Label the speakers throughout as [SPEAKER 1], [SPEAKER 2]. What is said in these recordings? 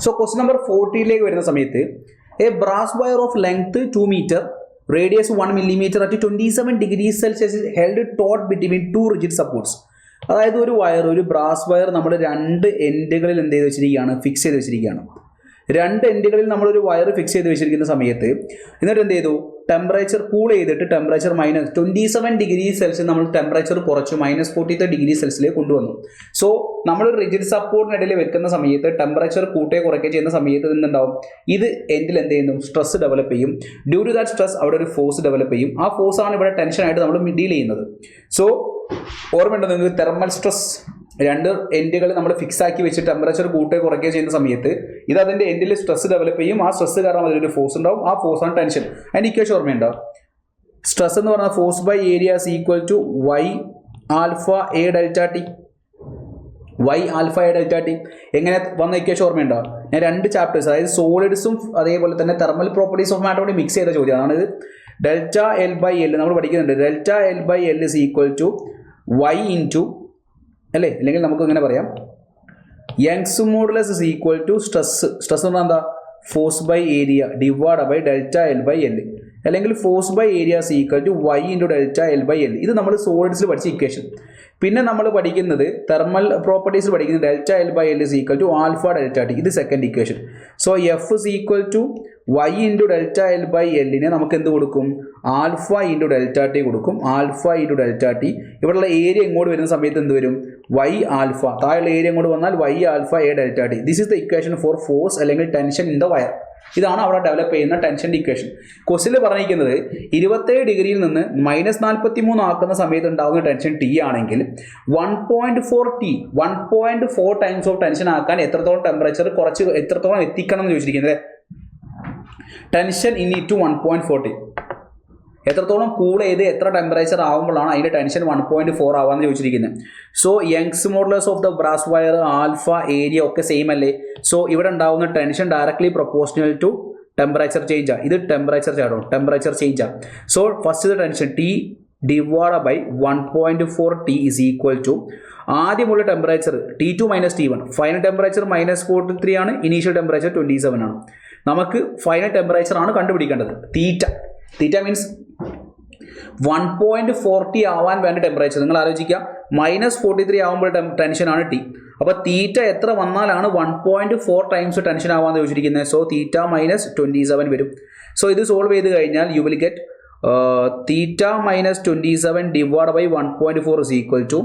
[SPEAKER 1] So question number 40 വരുന്ന സമയത്ത് a brass wire of length 2 metre radius 1 millimeter at 27 degrees Celsius is held taut between two rigid supports. അതായത് ഒരു brass wire നമ്മൾ രണ്ട് എൻഡുകളിൽ എന്ത് ചെയ്ത് വെച്ചിരിക്കുകയാണ്, ഫിക്സ് ചെയ്ത് വെച്ചിരിക്കുകയാണ്. രണ്ട് എൻഡുകളിൽ നമ്മളൊരു വയർ ഫിക്സ് ചെയ്ത് വെച്ചിരിക്കുന്ന സമയത്ത് എന്നിട്ട് എന്ത് ചെയ്തു, ടെമ്പറേച്ചർ കൂൾ ചെയ്തിട്ട് ടെമ്പറേച്ചർ -27 ഡിഗ്രി സെൽഷ്യസ് നമ്മൾ ടെമ്പറേച്ചർ കുറച്ച് -43 ഡിഗ്രി സെൽഷ്യസിലേക്ക് കൊണ്ടുവന്നു. സോ നമ്മളൊരു റിജിഡ് സപ്പോർട്ടിനിടയിൽ വെക്കുന്ന സമയത്ത് ടെമ്പറേച്ചർ കൂട്ടുകയോ കുറയ്ക്കുകയോ ചെയ്യുന്ന സമയത്ത് എന്തുണ്ടാവും, ഇത് എൻഡിൽ എന്ത് ചെയ്യുന്നു, സ്ട്രെസ് ഡെവലപ്പ് ചെയ്യും. ഡ്യൂ ടു ദാറ്റ് സ്ട്രെസ് അവിടെ ഒരു ഫോഴ്സ് ഡെവലപ്പ് ചെയ്യും. ആ ഫോഴ്സാണ് ഇവിടെ ടെൻഷനായിട്ട് നമ്മൾ ഡീൽ ചെയ്യുന്നത്. സോ ഓർമ്മയുണ്ടോ നിങ്ങൾക്ക്, തെർമൽ സ്ട്രെസ് രണ്ട് എൻഡുകൾ നമ്മൾ ഫിക്സ് ആക്കി വെച്ച് ടെമ്പറേച്ചർ കൂട്ടുകയോ കുറയ്ക്കുകയോ ചെയ്യുന്ന സമയത്ത് ഇത് അതിൻ്റെ എൻഡിൽ സ്ട്രെസ് ഡെവലപ്പ് ചെയ്യും. ആ സ്ട്രെസ് കാരണം അതിലൊരു ഫോഴ്സ് ഉണ്ടാവും. ആ ഫോഴ്സാണ് ടെൻഷൻ. അതിൻ്റെ ഇക്വേഷൻ ഓർമ്മയുണ്ടോ? സ്ട്രെസ് എന്ന് പറഞ്ഞാൽ force by area is equal to y alpha A delta T. y alpha A delta T എങ്ങനെ വന്ന ഇക്വേഷൻ ഓർമ്മയുണ്ടോ? ഞാൻ രണ്ട് ചാപ്റ്റേഴ്സ്, അതായത് സോളിഡ്സും അതേപോലെ തന്നെ തെർമൽ പ്രോപ്പർട്ടീസ് ഓഫ് മാറ്റർ കൂടി മിക്സ് ചെയ്ത ചോദ്യമാണ്. അതായത് ഡെൽറ്റ എൽ ബൈ എൽ നമ്മൾ പഠിക്കുന്നുണ്ട്. Delta L by L is equal to y into അല്ലേ, അല്ലെങ്കിൽ നമുക്ക് ഇങ്ങനെ പറയാം, Young's modulus is equal to stress എന്ന് പറഞ്ഞാൽ എന്താ, force by area divide by delta L by L, അല്ലെങ്കിൽ force by area is equal to y into delta L by L. ഇത് നമ്മൾ സോളിഡ്സിൽ പഠിച്ച ഇക്വേഷൻ. പിന്നെ നമ്മൾ പഠിക്കുന്നത് തെർമൽ പ്രോപ്പർട്ടീസിൽ പഠിക്കുന്നത് delta L by L is equal to alpha delta T. ഇത് second equation. So F is equal to y into delta L by എല്ലിനെ നമുക്ക് എന്ത് കൊടുക്കും, ആൽഫ ഇൻറ്റു ഡെൽറ്റ ടി കൊടുക്കും. Alpha into delta T. ഇവിടെയുള്ള area ഇങ്ങോട്ട് വരുന്ന സമയത്ത് എന്ത് വരും, y ആൽഫ. താഴെയുള്ള ഏരിയ ഇങ്ങോട്ട് വന്നാൽ y alpha A delta T. This is the equation for force അല്ലെങ്കിൽ ടെൻഷൻ ഇൻ ദ വയർ. ഇതാണ് അവിടെ ഡെവലപ്പ് ചെയ്യുന്ന ടെൻഷൻ്റെ ഇക്വേഷൻ. ക്വസ്റ്റിൽ പറഞ്ഞിരിക്കുന്നത് 27 ഡിഗ്രിയിൽ നിന്ന് -43 ആക്കുന്ന സമയത്ത് ഉണ്ടാകുന്ന ടെൻഷൻ ടി ആണെങ്കിൽ 1.4 ടൈംസ് ഓഫ് ടെൻഷൻ ആക്കാൻ എത്രത്തോളം ടെമ്പറേച്ചർ കുറച്ച് എത്രത്തോളം എത്തിക്കണം എന്ന് ചോദിച്ചിരിക്കുന്നത്. ടെൻഷൻ ഇൻ ടു 1.40 എത്രത്തോളം കൂൾ ചെയ്ത് എത്ര ടെമ്പറേച്ചർ ആകുമ്പോഴാണ് അതിൻ്റെ ടെൻഷൻ 1.4 ആവാന്ന് ചോദിച്ചിരിക്കുന്നത്. So Young's modulus of the brass wire, alpha, area ഒക്കെ സെയിം അല്ലേ. സോ ഇവിടെ ഉണ്ടാകുന്ന tension directly proportional to temperature ചേഞ്ചാണ്. ഇത് ടെമ്പറേച്ചർ ചേട്ടോ, ടെമ്പറേച്ചർ ചേഞ്ചാണ്. So first tension T divide by 1.4 T is equal to ആദ്യമുള്ള temperature T2 - T1. Final temperature -43 ആണ്, ഇനീഷ്യൽ ടെമ്പറേച്ചർ 27 ആണ്. നമുക്ക് ഫൈനൽ ടെമ്പറേച്ചർ ആണ് കണ്ടുപിടിക്കേണ്ടത്. തീറ്റ മീൻസ് 1.40 ആവാൻ വേണ്ട ടെമ്പറേച്ചർ നിങ്ങൾ ആലോചിക്കുക. -43 ആകുമ്പോൾ ടെൻഷനാണ് ടി. അപ്പോൾ തീറ്റ എത്ര വന്നാലാണ് 1.4 ടൈംസ് ടെൻഷൻ ആവാന്ന് ചോദിച്ചിരിക്കുന്നത്. സോ തീറ്റ -27 വരും. സോ ഇത് സോൾവ് ചെയ്ത് കഴിഞ്ഞാൽ you will get theta -27 divided by 1.4 is equal to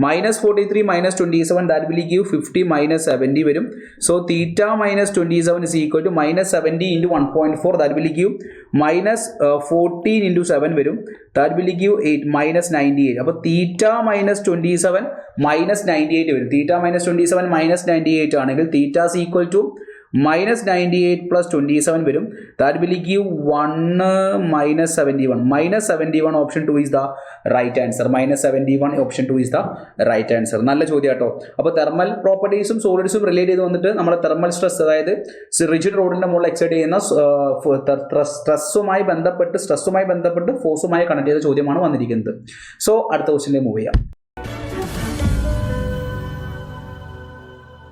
[SPEAKER 1] -43 -27 that will give 50 -70 വരും. So theta -27 is equal to -70 into 1.4 that will give -14 into 7 വരും. That will give 8 -98. അപ്പോൾ theta -27 -98 വരും. Theta -27 -98 ആണെങ്കിൽ theta is equal to -98 plus 27 വരും. That will give 1 -71. -71 option 2 is the right answer. -71 option 2 is the right answer. നല്ല ചോദ്യം കേട്ടോ. അപ്പോൾ thermal പ്രോപ്പർട്ടീസും സോളിഡ്സും relate ചെയ്ത് വന്നിട്ട് നമ്മുടെ തെർമൽ സ്ട്രെസ്, അതായത് റിജിഡ് റോഡിൻ്റെ മുകളിൽ എക്സൈറ്റ് ചെയ്യുന്ന സ്ട്രെസ്സുമായി ബന്ധപ്പെട്ട് ഫോഴ്സുമായി കണക്ട് ചെയ്ത ചോദ്യമാണ് വന്നിരിക്കുന്നത്. സോ അടുത്ത ക്വസ്റ്റ്യനിലേക്ക് മൂവ് ചെയ്യാം.